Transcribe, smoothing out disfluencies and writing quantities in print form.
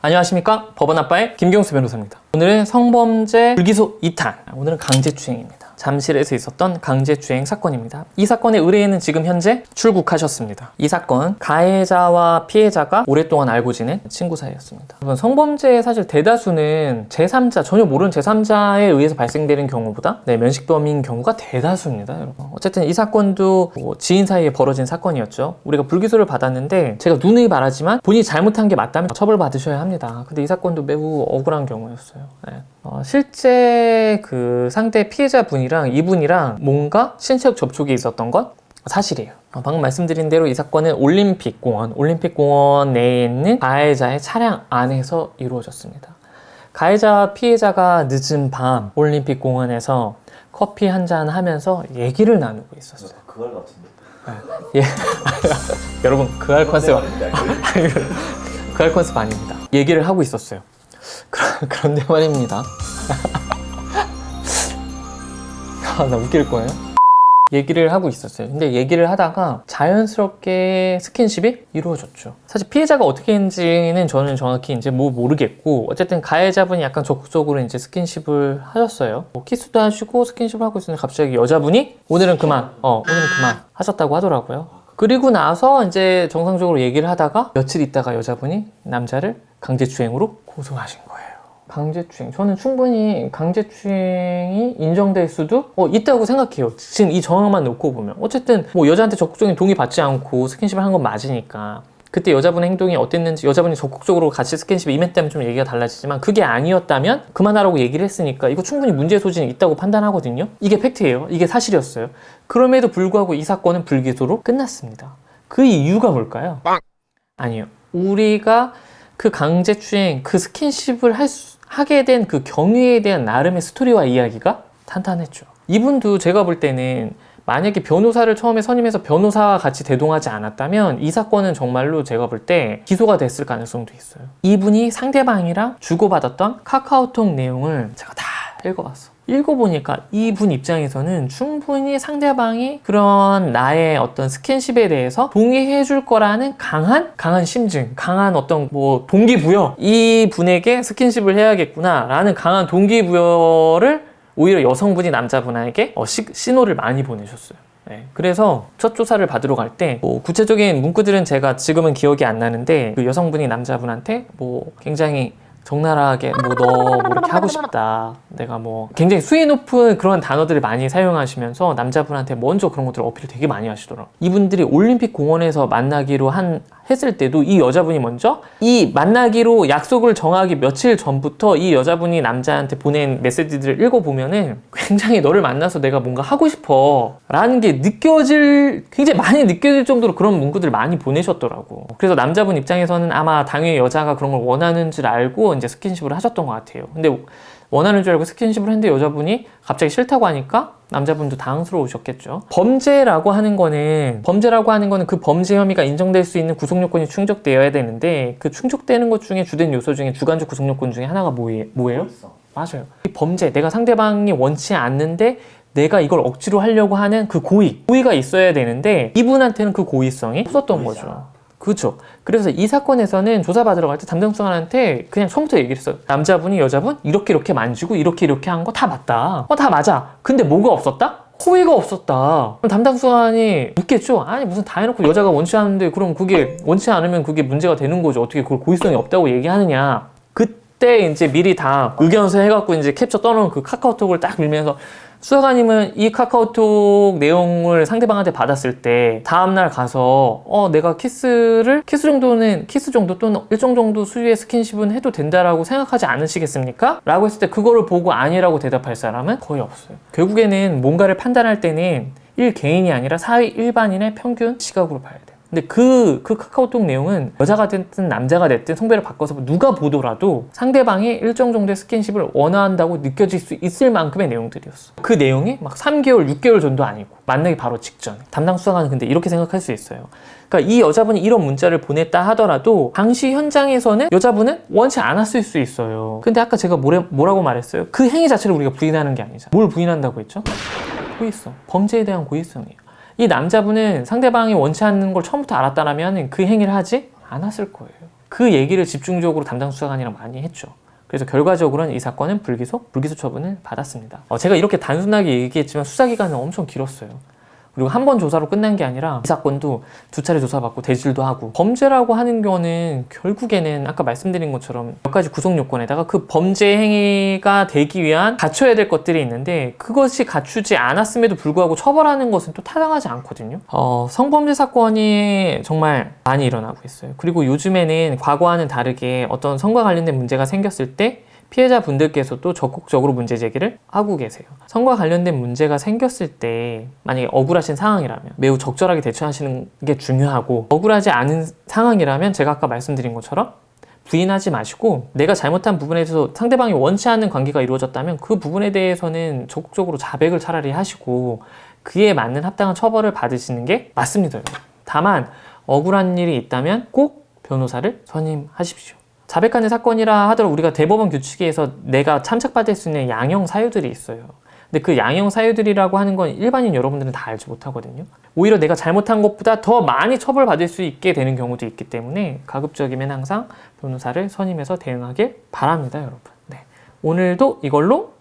안녕하십니까, 법원아빠의 김경수 변호사입니다. 오늘은 성범죄 불기소 2탄, 오늘은 강제추행입니다. 잠실에서 있었던 강제추행 사건입니다. 이 사건의 의뢰인은 지금 현재 출국하셨습니다. 이 사건, 가해자와 피해자가 오랫동안 알고 지낸 친구 사이였습니다. 성범죄의 사실 대다수는 제3자, 전혀 모르는 제3자에 의해서 발생되는 경우보다 면식범인 경우가 대다수입니다, 여러분. 어쨌든 이 사건도 지인 사이에 벌어진 사건이었죠. 우리가 불기소를 받았는데 제가 누누이 말하지만 본인이 잘못한 게 맞다면 처벌받으셔야 합니다. 근데 이 사건도 매우 억울한 경우였어요. 실제 그 상대 피해자 분이랑 이분이랑 뭔가 신체적 접촉이 있었던 건 사실이에요. 방금 말씀드린 대로 이 사건은 올림픽공원 내에 있는 가해자의 차량 안에서 이루어졌습니다. 가해자와 피해자가 늦은 밤 올림픽공원에서 커피 한잔 하면서 얘기를 나누고 있었어요. 그걸 같은데. 예. 여러분, 그할 컨셉 그할 컨셉 아닙니다. 얘기를 하고 있었어요. 그런데 말입니다. 나 웃길 거예요. 얘기를 하고 있었어요. 근데 얘기를 하다가 자연스럽게 스킨십이 이루어졌죠. 사실 피해자가 어떻게 했는지는 저는 정확히 이제 모르겠고, 어쨌든 가해자분이 약간 적극적으로 이제 스킨십을 하셨어요. 키스도 하시고 스킨십을 하고 있었는데 갑자기 여자분이 오늘은 그만 하셨다고 하더라고요. 그리고 나서 이제 정상적으로 얘기를 하다가 며칠 있다가 여자분이 남자를 강제추행으로 고소하신 거예요. 강제추행. 저는 충분히 강제추행이 인정될 수도 있다고 생각해요. 지금 이 정황만 놓고 보면. 어쨌든 여자한테 적극적인 동의 받지 않고 스킨십을 한 건 맞으니까. 그때 여자분의 행동이 어땠는지, 여자분이 적극적으로 같이 스킨십에 임했다면 좀 얘기가 달라지지만, 그게 아니었다면 그만하라고 얘기를 했으니까 이거 충분히 문제 소진이 있다고 판단하거든요. 이게 팩트예요. 이게 사실이었어요. 그럼에도 불구하고 이 사건은 불기소로 끝났습니다. 그 이유가 뭘까요? 아니요. 우리가 그 강제추행, 그 스킨십을 하게 된 그 경위에 대한 나름의 스토리와 이야기가 탄탄했죠. 이분도 제가 볼 때는 만약에 변호사를 처음에 선임해서 변호사와 같이 대동하지 않았다면 이 사건은 정말로 제가 볼 때 기소가 됐을 가능성도 있어요. 이분이 상대방이랑 주고받았던 카카오톡 내용을 제가 다 읽어봤어. 읽어보니까 이분 입장에서는 충분히 상대방이 그런 나의 어떤 스킨십에 대해서 동의해 줄 거라는 강한 심증, 강한 어떤 동기부여, 이 분에게 스킨십을 해야겠구나 라는 강한 동기부여를 오히려 여성분이 남자분에게 신호를 많이 보내셨어요. 그래서 첫 조사를 받으러 갈 때 구체적인 문구들은 제가 지금은 기억이 안 나는데, 그 여성분이 남자분한테 굉장히 적나라하게 너 이렇게 하고 싶다, 내가 굉장히 수위 높은 그런 단어들을 많이 사용하시면서 남자분한테 먼저 그런 것들을 어필을 되게 많이 하시더라고요. 이분들이 올림픽 공원에서 만나기로 했을 때도 이 여자분이 먼저 이 만나기로 약속을 정하기 며칠 전부터 이 여자분이 남자한테 보낸 메시지들을 읽어보면은 굉장히 너를 만나서 내가 뭔가 하고 싶어 라는 게 굉장히 많이 느껴질 정도로 그런 문구들을 많이 보내셨더라고. 그래서 남자분 입장에서는 아마 당연히 여자가 그런 걸 원하는 줄 알고 이제 스킨십을 하셨던 것 같아요. 근데 원하는 줄 알고 스킨십을 했는데 여자분이 갑자기 싫다고 하니까 남자분도 당황스러우셨겠죠. 범죄라고 하는 거는 그 범죄 혐의가 인정될 수 있는 구속 요건이 충족되어야 되는데, 그 충족되는 것 중에 주된 요소 중에 주관적 구속 요건 중에 하나가 뭐예요? 맞아요. 이 범죄, 내가 상대방이 원치 않는데 내가 이걸 억지로 하려고 하는 그 고의가 있어야 되는데 이분한테는 그 고의성이 없었던 거죠. 그렇죠. 그래서 이 사건에서는 조사받으러 갈 때 담당수사관한테 그냥 처음부터 얘기를 했어요. 남자분이 여자분 이렇게 만지고 이렇게 한 거 다 맞다. 다 맞아. 근데 뭐가 없었다? 호의가 없었다. 그럼 담당수사관이 묻겠죠. 아니 무슨 다 해놓고 여자가 원치 않는데, 그럼 그게 원치 않으면 그게 문제가 되는 거죠. 어떻게 그걸 고의성이 없다고 얘기하느냐. 그때 이제 미리 다 의견서 해갖고 이제 캡처 떠놓은 그 카카오톡을 딱 밀면서, 수사관님은 이 카카오톡 내용을 상대방한테 받았을 때 다음날 가서 내가 키스 정도 또는 일정 정도 수위의 스킨십은 해도 된다라고 생각하지 않으시겠습니까? 라고 했을 때 그거를 보고 아니라고 대답할 사람은 거의 없어요. 결국에는 뭔가를 판단할 때는 개인이 아니라 사회 일반인의 평균 시각으로 봐야 돼요. 근데 그 카카오톡 내용은 여자가 됐든 남자가 됐든 성별을 바꿔서 누가 보더라도 상대방이 일정 정도의 스킨십을 원한다고 느껴질 수 있을 만큼의 내용들이었어. 그 내용이 막 3개월, 6개월 전도 아니고 만나기 바로 직전. 담당 수사관은 근데 이렇게 생각할 수 있어요. 그러니까 이 여자분이 이런 문자를 보냈다 하더라도 당시 현장에서는 여자분은 원치 않았을 수 있어요. 근데 아까 제가 뭐라고 말했어요? 그 행위 자체를 우리가 부인하는 게 아니잖아. 뭘 부인한다고 했죠? 고의성. 범죄에 대한 고의성이에요. 이 남자분은 상대방이 원치 않는 걸 처음부터 알았다면 그 행위를 하지 않았을 거예요. 그 얘기를 집중적으로 담당 수사관이랑 많이 했죠. 그래서 결과적으로는 이 사건은 불기소 처분을 받았습니다. 제가 이렇게 단순하게 얘기했지만 수사기간은 엄청 길었어요. 그리고 한 번 조사로 끝난 게 아니라 이 사건도 2차례 조사받고 대질도 하고, 범죄라고 하는 거는 결국에는 아까 말씀드린 것처럼 몇 가지 구성 요건에다가 그 범죄 행위가 되기 위한 갖춰야 될 것들이 있는데, 그것이 갖추지 않았음에도 불구하고 처벌하는 것은 또 타당하지 않거든요. 성범죄 사건이 정말 많이 일어나고 있어요. 그리고 요즘에는 과거와는 다르게 어떤 성과 관련된 문제가 생겼을 때 피해자분들께서도 적극적으로 문제 제기를 하고 계세요. 성과 관련된 문제가 생겼을 때 만약에 억울하신 상황이라면 매우 적절하게 대처하시는 게 중요하고, 억울하지 않은 상황이라면 제가 아까 말씀드린 것처럼 부인하지 마시고, 내가 잘못한 부분에 대해서 상대방이 원치 않는 관계가 이루어졌다면 그 부분에 대해서는 적극적으로 자백을 차라리 하시고 그에 맞는 합당한 처벌을 받으시는 게 맞습니다, 여러분. 다만 억울한 일이 있다면 꼭 변호사를 선임하십시오. 자백하는 사건이라 하더라도 우리가 대법원 규칙에서 내가 참작받을 수 있는 양형 사유들이 있어요. 근데 그 양형 사유들이라고 하는 건 일반인 여러분들은 다 알지 못하거든요. 오히려 내가 잘못한 것보다 더 많이 처벌받을 수 있게 되는 경우도 있기 때문에 가급적이면 항상 변호사를 선임해서 대응하길 바랍니다, 여러분. 네. 오늘도 이걸로